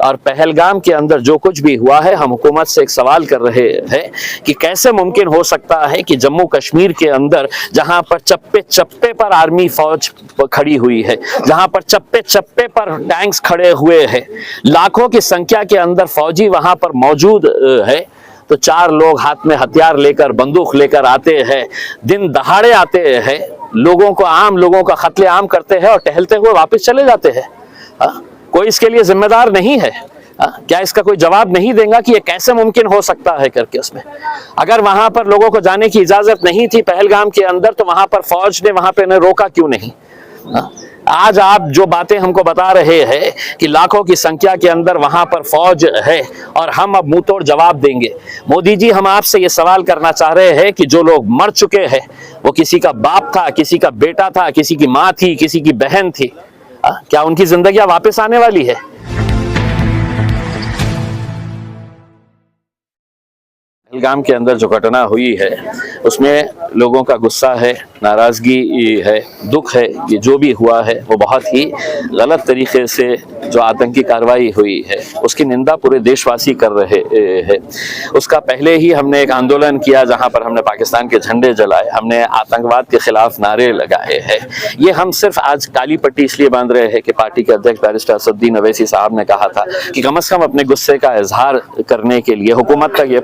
और पहलगाम के अंदर जो कुछ भी हुआ है, हम हुकूमत से एक सवाल कर रहे हैं कि कैसे मुमकिन हो सकता है कि जम्मू कश्मीर के अंदर जहां पर चप्पे चप्पे पर आर्मी फौज खड़ी हुई है, जहां पर चप्पे चप्पे पर टैंक्स खड़े हुए हैं, लाखों की संख्या के अंदर फौजी वहां पर मौजूद है, तो 4 लोग हाथ में हथियार लेकर, बंदूक लेकर आते हैं, दिन दहाड़े आते हैं, लोगों को, आम लोगों का कत्लेआम करते हैं और टहलते हुए वापस चले जाते हैं। कोई इसके लिए जिम्मेदार नहीं है? क्या इसका कोई जवाब नहीं देगा कि ये कैसे मुमकिन हो सकता है करके? उसमें अगर वहां पर लोगों को जाने की इजाजत नहीं थी पहलगाम के अंदर, तो वहां पर फौज ने वहां पे रोका क्यों नहीं? आज आप जो बातें हमको बता रहे हैं कि लाखों की संख्या के अंदर वहां पर फौज है और हम अब मुंह तोड़ जवाब देंगे। मोदी जी, हम आपसे ये सवाल करना चाह रहे हैं कि जो लोग मर चुके हैं, वो किसी का बाप था, किसी का बेटा था, किसी की माँ थी, किसी की बहन थी, क्या उनकी जिंदगियां वापस आने वाली है? पहलगाम के अंदर जो घटना हुई है उसमें लोगों का गुस्सा है, नाराजगी है, दुख है। ये जो भी हुआ है वो बहुत ही गलत तरीके से जो आतंकी कार्रवाई हुई है उसकी निंदा पूरे देशवासी कर रहे हैं। उसका पहले ही हमने एक आंदोलन किया जहां पर हमने पाकिस्तान के झंडे जलाए, हमने आतंकवाद के खिलाफ नारे लगाए हैं। ये हम सिर्फ आज काली पट्टी इसलिए बांध रहे हैं कि पार्टी के अध्यक्ष बैरिस्टर असदुद्दीन अवैसी साहब ने कहा था कि कम से कम अपने गुस्से का इजहार करने के लिए, हुकूमत तक ये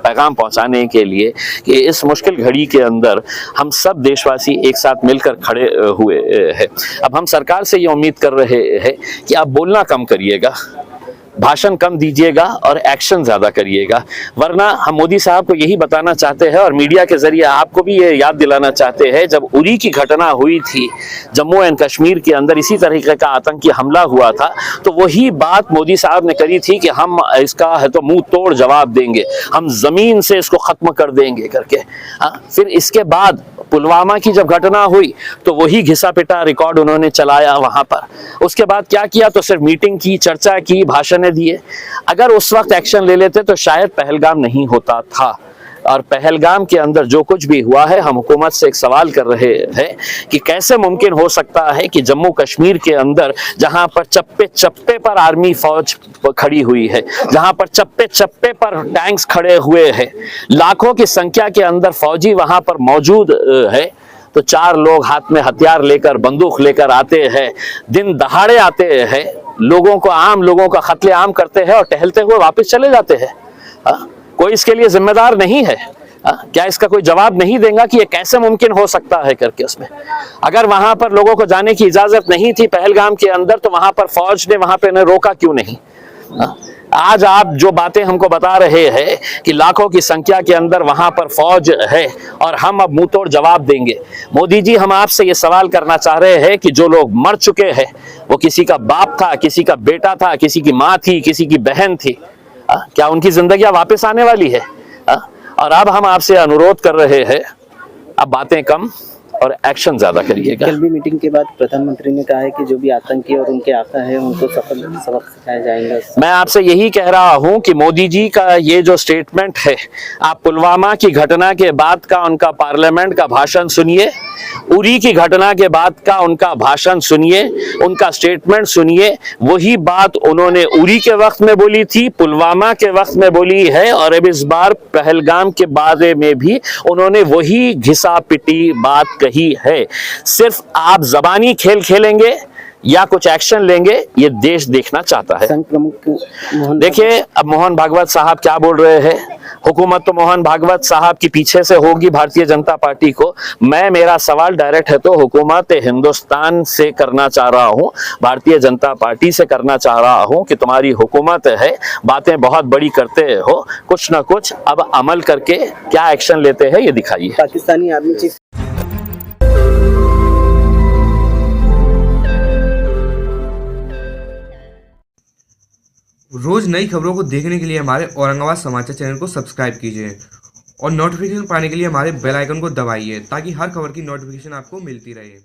पैगाम पहुंचाने के लिए कि इस मुश्किल घड़ी के अंदर हम सब देशवासी एक साथ मिलकर खड़े हुए हैं। अब हम सरकार से ये उम्मीद कर रहे हैं कि आप बोलना कम करिएगा, भाषण कम दीजिएगा और एक्शन ज्यादा करिएगा। वरना हम मोदी साहब को यही बताना चाहते हैं और मीडिया के जरिए आपको भी ये याद दिलाना चाहते हैं, जब उरी की घटना हुई थी जम्मू एंड कश्मीर के अंदर, इसी तरीके का आतंकी हमला हुआ था, तो वही बात मोदी साहब ने करी थी कि हम इसका है तो मुंह तोड़ जवाब देंगे, हम जमीन से इसको खत्म कर देंगे करके। फिर इसके बाद पुलवामा की जब घटना हुई तो वही घिसा पिटा रिकॉर्ड उन्होंने चलाया वहां पर। उसके बाद क्या किया? तो सिर्फ मीटिंग की, चर्चा की, भाषण दिए। अगर उस वक्त एक्शन ले लेते तो शायद पहलगाम नहीं होता था। और पहलगाम के अंदर जो कुछ भी हुआ है, हम हुकूमत से एक सवाल कर रहे हैं कि कैसे मुमकिन हो सकता है कि जम्मू कश्मीर के अंदर जहां पर चप्पे चप्पे पर आर्मी फौज खड़ी हुई है, जहां पर चप्पे चप्पे पर टैंक्स खड़े हुए हैं, लाखों की संख्या के अंदर फौजी वहां पर मौजूद है, तो 4 लोग हाथ में हथियार लेकर, बंदूक लेकर आते हैं, दिन दहाड़े आते हैं, लोगों को, आम लोगों का कत्लेआम करते हैं और टहलते हुए वापस चले जाते हैं। कोई इसके लिए जिम्मेदार नहीं है? क्या इसका कोई जवाब नहीं देगा कि ये कैसे मुमकिन हो सकता है करके? उसमें अगर वहां पर लोगों को जाने की इजाजत नहीं थी पहलगाम के अंदर, तो वहां पर फौज ने वहां पे रोका क्यों नहीं? आज आप जो बातें हमको बता रहे हैं कि लाखों की संख्या के अंदर वहां पर फौज है और हम अब मुंह तोड़ जवाब देंगे। मोदी जी, हम आपसे ये सवाल करना चाह रहे हैं कि जो लोग मर चुके हैं, वो किसी का बाप था, किसी का बेटा था, किसी की माँ थी, किसी की बहन थी, क्या उनकी जिंदगियां वापस आने वाली है? और अब हम आपसे अनुरोध कर रहे हैं, अब बातें कम और एक्शन ज्यादा करिएगा। कल भी मीटिंग के बाद प्रधानमंत्री ने कहा है कि जो भी आतंकी और उनके आका है उनको सबक सिखाया जाएगा। मैं आपसे यही कह रहा हूं कि मोदी जी का ये जो स्टेटमेंट है, आप पुलवामा की घटना के बाद का उनका पार्लियामेंट का भाषण सुनिए, उरी की घटना के बाद का उनका भाषण सुनिए, उनका स्टेटमेंट सुनिए। वही बात उन्होंने उरी के वक्त में बोली थी, पुलवामा के वक्त में बोली है, और अब इस बार पहलगाम के बारे में भी उन्होंने वही घिसा पिटी बात कही है। सिर्फ आप जबानी खेल खेलेंगे या कुछ एक्शन लेंगे, ये देश देखना चाहता है। देखिए, अब मोहन भागवत साहब क्या बोल रहे हैं? हुकूमत तो मोहन भागवत साहब की पीछे से होगी भारतीय जनता पार्टी को। मेरा सवाल डायरेक्ट है तो हुकूमत हिंदुस्तान से करना चाह रहा हूं, भारतीय जनता पार्टी से करना चाह रहा हूं कि तुम्हारी हुकूमत है, बातें बहुत बड़ी करते हो, कुछ ना कुछ अब अमल करके क्या एक्शन लेते हैं ये दिखाइए। पाकिस्तानी आर्मी चीफ रोज नई खबरों को देखने के लिए हमारे औरंगाबाद समाचार चैनल को सब्सक्राइब कीजिए और नोटिफिकेशन पाने के लिए हमारे बेल आइकन को दबाइए ताकि हर खबर की नोटिफिकेशन आपको मिलती रहे।